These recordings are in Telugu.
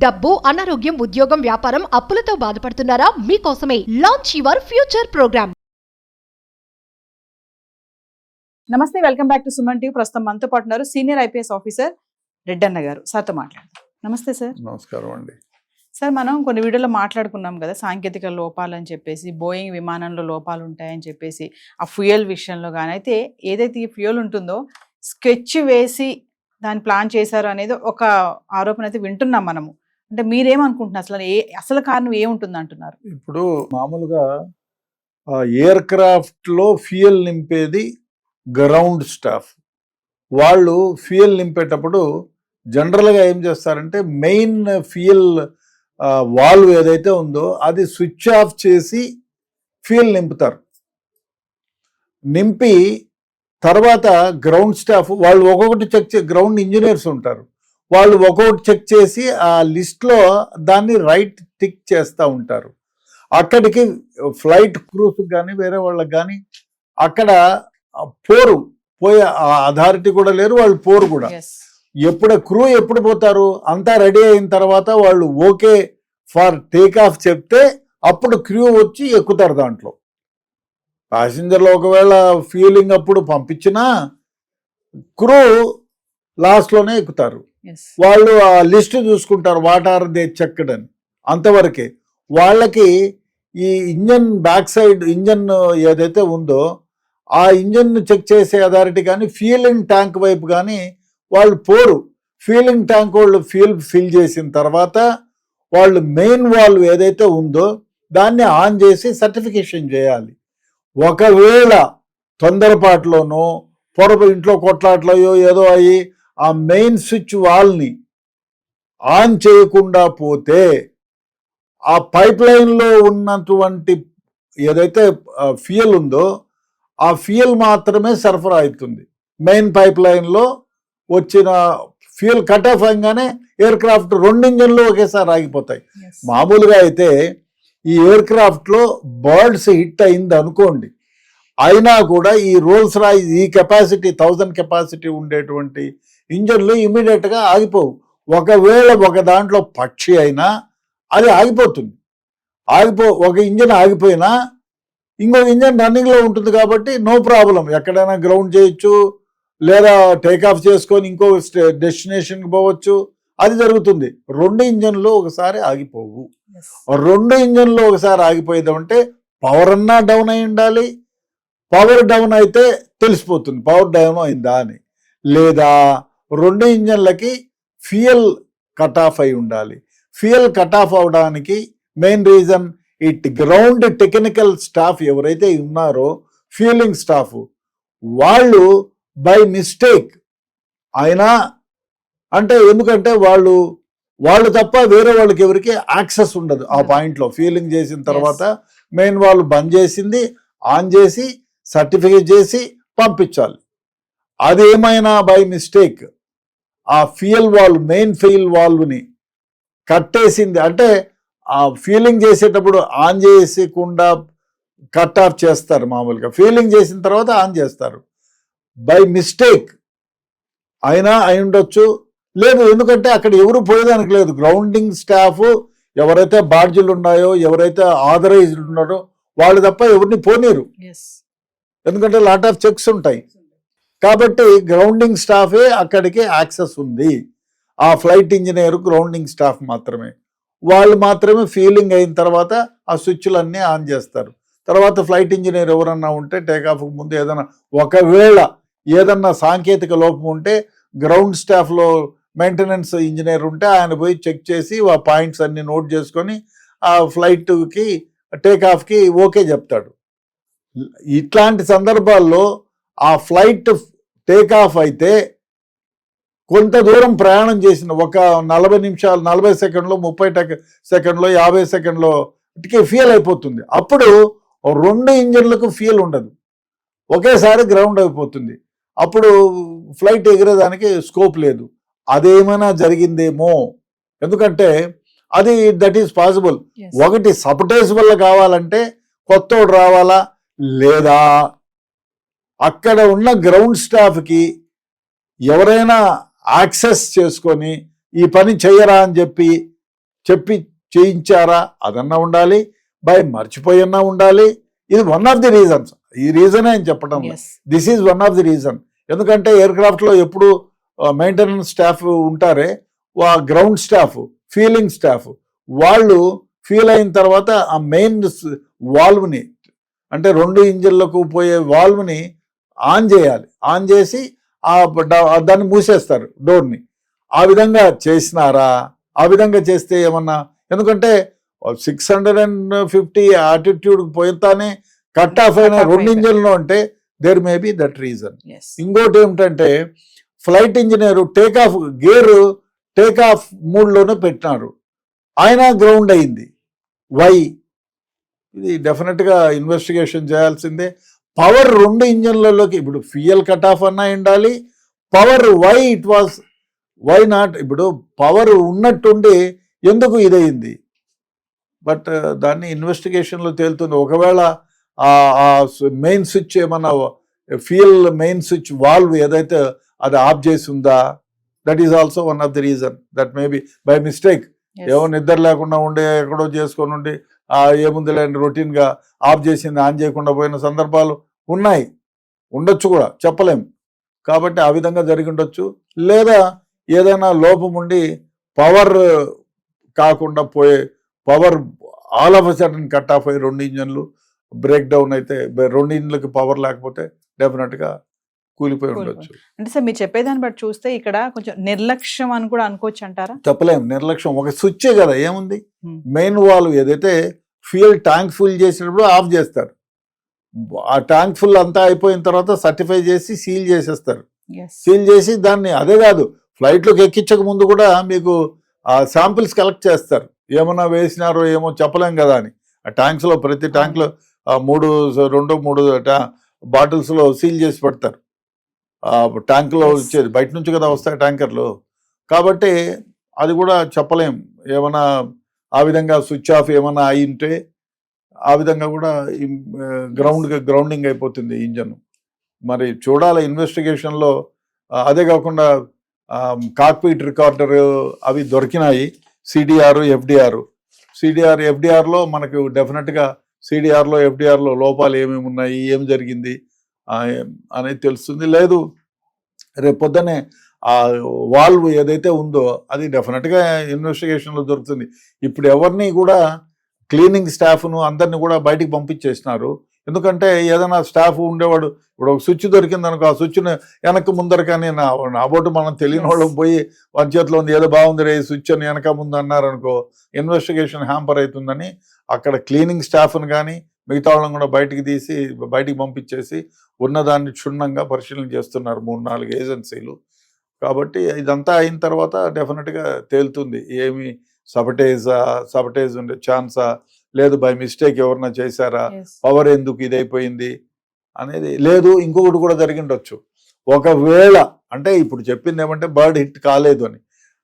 డబ్బు, అనారోగ్యం, ఉద్యోగం, వ్యాపారం, అప్పులతో బాధపడుతున్నారా? మీకోసమే లాంచ్ యువర్ ఫ్యూచర్ ప్రోగ్రామ్. నమస్తే, welcome back to Suman TV. ప్రస్తుతం మనతో పాటు ఉన్నారు సీనియర్ ఐపీఎస్ ఆఫీసర్ రెడ్డన్న గారు. సార్తో మాట్లాడదాం. నమస్తే సార్. నమస్కారం అండి. సార్, మనం కొన్ని వీడియోలో మాట్లాడుకున్నాం కదా, సాంకేతిక లోపాలు అని చెప్పేసి, బోయింగ్ విమానంలో లోపాలు ఉంటాయని చెప్పేసి, ఆ ఫ్యూయల్ విషయంలో కానీ. అయితే ఏదైతే ఈ ఫ్యూయల్ ఉంటుందో స్కెచ్ వేసి దాన్ని ప్లాన్ చేశారు అనేది ఒక ఆరోపణ అయితే వింటున్నాం మనము. అంటే మీరేమనుకుంటున్నారు, అసలు కారణం ఏముంటుంది అంటున్నారు? ఇప్పుడు మామూలుగా ఎయిర్ క్రాఫ్ట్ లో ఫ్యూయల్ నింపేది గ్రౌండ్ స్టాఫ్. వాళ్ళు ఫ్యూయల్ నింపేటప్పుడు జనరల్గా ఏం చేస్తారంటే మెయిన్ ఫ్యూయల్ వాల్వ్ ఏదైతే ఉందో అది స్విచ్ ఆఫ్ చేసి ఫ్యూయల్ నింపుతారు. నింపి తర్వాత గ్రౌండ్ స్టాఫ్ వాళ్ళు ఒక్కొక్కటి చెక్ గ్రౌండ్ ఇంజనీర్స్ ఉంటారు, వాళ్ళు ఒక్కొక్కటి చెక్ చేసి ఆ లిస్ట్లో దాన్ని రైట్ టిక్ చేస్తూ ఉంటారు. అక్కడికి ఫ్లైట్ క్రూస్ కానీ వేరే వాళ్ళకి కానీ అక్కడ పోయే అథారిటీ కూడా లేరు, వాళ్ళు పోరు కూడా. క్రూ ఎప్పుడు పోతారు, అంతా రెడీ అయిన తర్వాత వాళ్ళు ఓకే ఫర్ టేక్ ఆఫ్ చెప్తే అప్పుడు క్రూ వచ్చి ఎక్కుతారు. దాంట్లో ప్యాసింజర్లు ఒకవేళ ఫ్యూలింగ్ అప్పుడు పంపించినా క్రూ లాస్ట్లోనే ఎక్కుతారు. వాళ్ళు ఆ లిస్ట్ చూసుకుంటారు, వాట్ ఆర్ దే చెక్డ్ అని. అంతవరకే వాళ్ళకి ఈ ఇంజన్ బ్యాక్ సైడ్ ఇంజన్ ఏదైతే ఉందో ఆ ఇంజన్ చెక్ చేసే అథారిటీ కానీ ఫ్యూలింగ్ ట్యాంక్ వైపు కానీ వాళ్ళు పోరు. ఫ్యూలింగ్ ట్యాంక్ వాళ్ళు ఫిల్ చేసిన తర్వాత వాళ్ళు మెయిన్ వాల్వ్ ఏదైతే ఉందో దాన్ని ఆన్ చేసి సర్టిఫికేషన్ చేయాలి. ఒకవేళ తొందరపాటులోనో ఇంట్లో కొట్లాట్లో ఏదో అయ్యి ఆ మెయిన్ స్విచ్ వాల్ని ఆన్ చేయకుండా పోతే ఆ పైప్ లైన్లో ఉన్నటువంటి ఏదైతే ఫ్యూయల్ ఉందో ఆ ఫ్యూయల్ మాత్రమే సరఫరా అవుతుంది. మెయిన్ పైప్ లైన్లో వచ్చిన ఫ్యూయల్ కట్ ఆఫ్ అయ్యగానే ఎయిర్ క్రాఫ్ట్ 2 ఇంజన్లు ఒకేసారి ఆగిపోతాయి. మామూలుగా అయితే ఈ ఎయిర్ క్రాఫ్ట్లో బర్డ్స్ హిట్ అయింది అనుకోండి, అయినా కూడా ఈ రోల్స్ రాయిస్ ఈ కెపాసిటీ 1000 కెపాసిటీ ఉండేటువంటి ఇంజన్లు ఇమీడియట్గా ఆగిపోవు. ఒకవేళ ఒక దాంట్లో పక్షి అయినా అది ఆగిపోతుంది. ఒక ఇంజన్ ఆగిపోయినా ఇంకో ఇంజన్ రన్నింగ్లో ఉంటుంది కాబట్టి నో ప్రాబ్లం, ఎక్కడైనా గ్రౌండ్ చేయొచ్చు లేదా టేక్ ఆఫ్ చేసుకొని ఇంకో డెస్టినేషన్కి పోవచ్చు, అది జరుగుతుంది. 2 ఇంజన్లు ఒకసారి ఆగిపోవు. 2 ఇంజన్లు ఒకసారి ఆగిపోయేదామంటే పవర్ అన్నా డౌన్ అయి ఉండాలి. పవర్ డౌన్ అయితే తెలిసిపోతుంది పవర్ డౌన్ అయిందా అని. లేదా 2 ఇంజన్లకి ఫ్యూయల్ కట్ ఆఫ్ అయి ఉండాలి. ఫ్యూయల్ కట్ ఆఫ్ అవడానికి మెయిన్ రీజన్ ఈ గ్రౌండ్ టెక్నికల్ స్టాఫ్ ఎవరైతే ఉన్నారో ఫ్యూలింగ్ స్టాఫ్ వాళ్ళు బై మిస్టేక్ అయినా, అంటే ఎందుకంటే వాళ్ళు తప్ప వేరే వాళ్ళకి ఎవరికి యాక్సెస్ ఉండదు ఆ పాయింట్లో. ఫ్యూలింగ్ చేసిన తర్వాత మెయిన్ వాళ్ళు బంద్ చేసింది ఆన్ చేసి సర్టిఫికేట్ చేసి పంపించాలి. అదేమైనా బై మిస్టేక్ ఆ ఫ్యూయల్ వాల్వ్ మెయిన్ ఫ్యూయల్ వాల్వ్ని కట్టేసింది అంటే ఆ ఫ్యూలింగ్ చేసేటప్పుడు ఆన్ చేసేకుండా కట్ ఆఫ్ చేస్తారు. మామూలుగా ఫ్యూలింగ్ చేసిన తర్వాత ఆన్ చేస్తారు. బై మిస్టేక్ అయినా అయి ఉండొచ్చు, లేదు ఎందుకంటే అక్కడ ఎవరు పోయేదానికి లేదు. గ్రౌండింగ్ స్టాఫ్ ఎవరైతే బాడ్జీలు ఉన్నాయో ఎవరైతే ఆథరైజ్డ్ ఉన్నారో వాళ్ళు తప్ప ఎవరిని పోనీరు, ఎందుకంటే లాట్ ఆఫ్ చెక్స్ ఉంటాయి. కాబట్టి గ్రౌండింగ్ స్టాఫే అక్కడికి యాక్సెస్ ఉంది. ఆ ఫ్లైట్ ఇంజనీర్ గ్రౌండింగ్ స్టాఫ్ మాత్రమే, వాళ్ళు మాత్రమే ఫీలింగ్ అయిన తర్వాత ఆ స్విచ్లన్నీ ఆన్ చేస్తారు. తర్వాత ఫ్లైట్ ఇంజనీర్ ఎవరన్నా ఉంటే టేకాఫ్కు ముందు ఒకవేళ ఏదన్నా సాంకేతిక లోపం ఉంటే గ్రౌండ్ స్టాఫ్లో మెయింటెనెన్స్ ఇంజనీర్ ఉంటే ఆయన పోయి చెక్ చేసి ఆ పాయింట్స్ అన్ని నోట్ చేసుకొని ఆ ఫ్లైట్కి టేకాఫ్కి ఓకే చెప్తాడు. ఇట్లాంటి సందర్భాల్లో ఆ ఫ్లైట్ టేకాఫ్ అయితే కొంత దూరం ప్రయాణం చేసిన ఒక 40 నిమిషాలు 40 సెకండ్లో 30 సెకండ్లో 50 సెకండ్లో ఫ్యూయల్ అయిపోతుంది. అప్పుడు 2 ఇంజన్లకు ఫ్యూయల్ ఉండదు, ఒకేసారి గ్రౌండ్ అయిపోతుంది. అప్పుడు ఫ్లైట్ ఎగిరేదానికి స్కోప్ లేదు. అదేమైనా జరిగిందేమో, ఎందుకంటే అది దట్ ఈస్ పాసిబుల్. ఒకటి సబటేజ్ వల్ల కావాలంటే కొత్తోడు రావాలా, లేదా అక్కడ ఉన్న గ్రౌండ్ స్టాఫ్కి ఎవరైనా యాక్సెస్ చేసుకొని ఈ పని చెయ్యరా అని చెప్పి చెప్పి చేయించారా అదన్నా ఉండాలి, బై మర్చిపోయినా ఉండాలి. ఇది వన్ ఆఫ్ ది రీజన్స్. ఈ రీజనే అని చెప్పడం, this is one of the reason. ఎందుకంటే ఎయిర్క్రాఫ్ట్లో ఎప్పుడు మెయింటెనెన్స్ స్టాఫ్ ఉంటారే, గ్రౌండ్ స్టాఫ్, ఫీలింగ్ స్టాఫ్, వాళ్ళు ఫీల్ అయిన తర్వాత ఆ మెయిన్ వాల్వ్ని, అంటే 2 ఇంజిన్లకు పోయే వాల్వ్ని ఆన్ చేయాలి. ఆన్ చేసి దాన్ని మూసేస్తారు డోర్ని. ఆ విధంగా చేసినారా? ఆ విధంగా చేస్తే ఏమన్నా, ఎందుకంటే 650 ఆటిట్యూడ్ పోతానే కట్ ఆఫ్ అయిన 2 ఇంజిన్లు అంటే there may be that reason. ఇంకోటి ఏమిటంటే flight engineer gear take off మూడ్లోనే పెట్టినారు, ఆయన గ్రౌండ్ అయింది. వై? ఇది డెఫినెట్గా ఇన్వెస్టిగేషన్ చేయాల్సిందే. పవర్ 2 ఇంజన్లలోకి, ఇప్పుడు ఫ్యూయల్ కట్ ఆఫ్ అన్నా ఉండాలి, పవర్ వై నాట్? ఇప్పుడు పవర్ ఉన్నట్టుండి ఎందుకు ఇదయింది? బట్ దాన్ని ఇన్వెస్టిగేషన్లో తేలుతుంది. ఒకవేళ మెయిన్ స్విచ్ ఏమన్నా, ఫ్యూయల్ మెయిన్ స్విచ్ వాల్వ్ ఏదైతే అది ఆఫ్ చేసి ఉందా, that is also one of the reason. That may be by mistake, ఏమో నిద్ర లేకుండా ఉండి ఎక్కడో చేసుకొని ఉండి ఏముంది లేని రొటీన్గా ఆఫ్ చేసింది ఆన్ చేయకుండా పోయిన సందర్భాలు ఉండొచ్చు కూడా, చెప్పలేం. కాబట్టి ఆ విధంగా జరిగి ఉండొచ్చు. లేదా ఏదైనా లోపం ఉండి పవర్ కాకుండా పోయే, power all of a sudden cut off అయ్యి 2 ఇంజన్లు బ్రేక్ డౌన్ అయితే, 2 ఇంజన్లకి పవర్ లేకపోతే డెఫినెట్గా కూలిపోయి ఉండొచ్చు. అంటే సార్ మీరు చెప్పేదాన్ని బట్టి చూస్తే ఇక్కడ కొంచెం నిర్లక్ష్యం అని కూడా అనుకోవచ్చు అంటారా? చెప్పలేం. నిర్లక్ష్యం, ఒక స్విచ్చే కదా, ఏముంది? మెయిన్ వాల్వ్ ఏదైతే ఫ్యూయల్ ట్యాంక్ ఫుల్ చేసినప్పుడు ఆఫ్ చేస్తారు, ఆ ట్యాంక్ ఫుల్ అంతా అయిపోయిన తర్వాత సర్టిఫై చేసి సీల్ చేసేస్తారు. సీల్ చేసి దాన్ని, అదే కాదు, ఫ్లైట్లోకి ఎక్కించక ముందు కూడా మీకు శాంపిల్స్ కలెక్ట్ చేస్తారు. ఏమన్నా వేసినారో ఏమో చెప్పలేం కదా అని. ఆ ట్యాంక్స్లో, ప్రతి ట్యాంక్లో 2-3 బాటిల్స్లో సీల్ చేసి పెడతారు. ట్యాంకులో వచ్చేది బయట నుంచి కదా వస్తాయి ట్యాంకర్లు. కాబట్టి అది కూడా చెప్పలేం. ఏమన్నా ఆ విధంగా స్విచ్ ఆఫ్ ఏమన్నా అయి ఉంటే ఆ విధంగా కూడా గ్రౌండింగ్ అయిపోతుంది ఇంజన్. మరి చూడాలి ఇన్వెస్టిగేషన్లో. అదే కాకుండా కాక్పిట్ రికార్డర్ అవి దొరికినాయి, సిడిఆర్, ఎఫ్డిఆర్లో మనకు డెఫినెట్గా సిడిఆర్లో, ఎఫ్డిఆర్లో లోపాలు ఏమేమి ఉన్నాయి, ఏం జరిగింది అనేది తెలుస్తుంది. లేదు రేపు పొద్దునే ఆ వాల్వ్ ఏదైతే ఉందో అది డెఫినెట్గా ఇన్వెస్టిగేషన్లో దొరుకుతుంది. ఇప్పుడు ఎవరిని కూడా క్లీనింగ్ స్టాఫ్ను అందరినీ కూడా బయటికి పంపించేసినారు. ఎందుకంటే ఏదైనా స్టాఫ్ ఉండేవాడు, ఇప్పుడు ఒక స్విచ్ దొరికింది అనుకో, ఆ స్విచ్ను వెనక ముందర కానీ నాబోటు మనం తెలియని వాళ్ళకి పోయి వారి చేతిలో ఉంది, ఏదో బాగుంది రే స్విచ్ అని వెనక ముందు అన్నారనుకో, ఇన్వెస్టిగేషన్ హ్యాంపర్ అవుతుందని అక్కడ క్లీనింగ్ స్టాఫ్ను కానీ మిగతా వాళ్ళని కూడా బయటికి పంపించేసి ఉన్నదాన్ని క్షుణ్ణంగా పరిశీలన చేస్తున్నారు 3-4 ఏజెన్సీలు. కాబట్టి ఇదంతా అయిన తర్వాత డెఫినెట్గా తేలుతుంది, ఏమి సబటేజ్ ఉండే ఛాన్సా, లేదు బై మిస్టేక్ ఎవరన్నా చేశారా, పవర్ ఎందుకు ఇదైపోయింది అనేది. లేదు ఇంకొకటి కూడా జరిగిండొచ్చు. ఒకవేళ, అంటే ఇప్పుడు చెప్పింది ఏమంటే బర్డ్ హిట్ కాలేదు అని,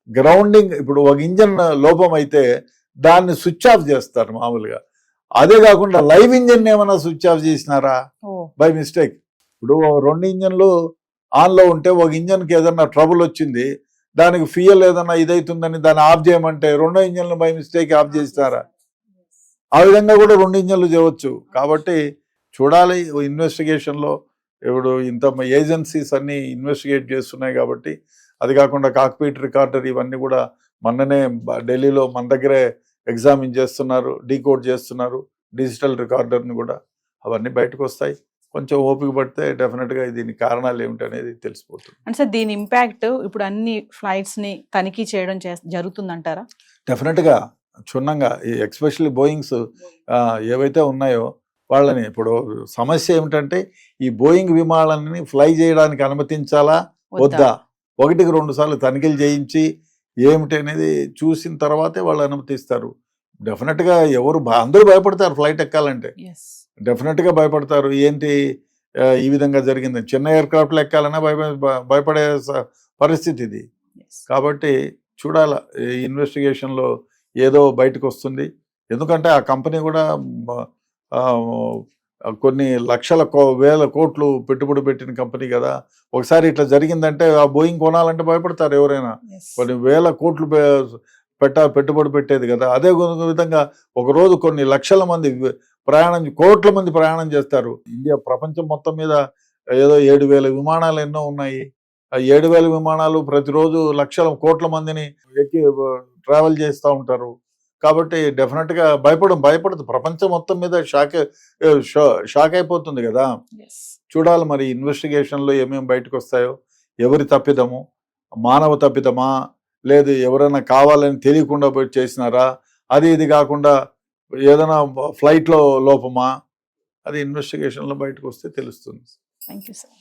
గ్రౌండింగ్, ఇప్పుడు ఒక ఇంజన్ లోపం అయితే దాన్ని స్విచ్ ఆఫ్ చేస్తారు మామూలుగా. అదే కాకుండా లైవ్ ఇంజన్ ఏమైనా స్విచ్ ఆఫ్ చేసినారా బై మిస్టేక్? ఇప్పుడు 2 ఇంజన్లు ఆన్లో ఉంటే ఒక ఇంజన్కి ఏదన్నా ట్రబుల్ వచ్చింది, దానికి ఫ్యూయల్ ఏదన్నా ఇదైతుందని దాన్ని ఆఫ్ చేయమంటే 2 ఇంజన్లు బై మిస్టేక్ ఆఫ్ చేసినారా? ఆ విధంగా కూడా 2 ఇంజన్లు చేయవచ్చు. కాబట్టి చూడాలి ఇన్వెస్టిగేషన్లో. ఇప్పుడు ఇంత ఏజెన్సీస్ అన్నీ ఇన్వెస్టిగేట్ చేస్తున్నాయి కాబట్టి. అది కాకుండా కాక్పిట్ రికార్డర్ ఇవన్నీ కూడా మొన్ననే ఢిల్లీలో మన దగ్గరే ఎగ్జామిన్ చేస్తున్నారు, డీకోడ్ చేస్తున్నారు డిజిటల్ రికార్డర్ని కూడా. అవన్నీ బయటకు వస్తాయి. కొంచెం ఓపిక పడితే డెఫినెట్గా దీని కారణాలు ఏమిటనేది తెలిసిపోతుంది. అంటే సార్ దీని ఇంపాక్ట్ ఇప్పుడు అన్ని ఫ్లైట్స్ని తనిఖీ చేయడం జరుగుతుందంటారా? డెఫినెట్గా క్షుణ్ణంగా, ఎక్స్పెషల్లీ బోయింగ్స్ ఏవైతే ఉన్నాయో వాళ్ళని. ఇప్పుడు సమస్య ఏమిటంటే ఈ బోయింగ్ విమానాలని ఫ్లై చేయడానికి అనుమతించాలా వద్దా, 1-2 సార్లు తనిఖీలు చేయించి ఏమిటి అనేది చూసిన తర్వాతే వాళ్ళు అనుమతిస్తారు. డెఫినెట్గా అందరూ భయపడతారు ఫ్లైట్ ఎక్కాలంటే, డెఫినెట్గా భయపడతారు. ఏంటి ఈ విధంగా జరిగింది, చిన్న ఎయిర్క్రాఫ్ట్లు ఎక్కాలన్నా భయపడే పరిస్థితి ఇది. కాబట్టి చూడాల ఇన్వెస్టిగేషన్లో ఏదో బయటకు వస్తుంది. ఎందుకంటే ఆ కంపెనీ కూడా కొన్ని వేల కోట్లు పెట్టుబడి పెట్టిన కంపెనీ కదా. ఒకసారి ఇట్లా జరిగిందంటే ఆ బోయింగ్ కొనాలంటే భయపడతారు ఎవరైనా. కొన్ని వేల కోట్లు పెట్టుబడి పెట్టేది కదా. అదే విధంగా ఒకరోజు కొన్ని లక్షల మంది కోట్ల మంది ప్రయాణం చేస్తారు. ఇండియా ప్రపంచం మొత్తం మీద ఏదో 7,000 విమానాలు ఎన్నో ఉన్నాయి. ఆ 7,000 విమానాలు ప్రతిరోజు కోట్ల మందిని ఎక్కి ట్రావెల్ చేస్తూ ఉంటారు. కాబట్టి డెఫినెట్ గా భయపడదు. ప్రపంచం మొత్తం మీద షాక్ అయిపోతుంది కదా. చూడాలి మరి ఇన్వెస్టిగేషన్ లో ఏమేమి బయటకు వస్తాయో, ఎవరి తప్పిదము, మానవ తప్పిదమా, లేదు ఎవరైనా కావాలని తెలియకుండా పోయి చేసినారా, ఇది కాకుండా ఏదైనా ఫ్లైట్ లో లోపమా, అది ఇన్వెస్టిగేషన్ లో బయటకు వస్తే తెలుస్తుంది. Thank you sir.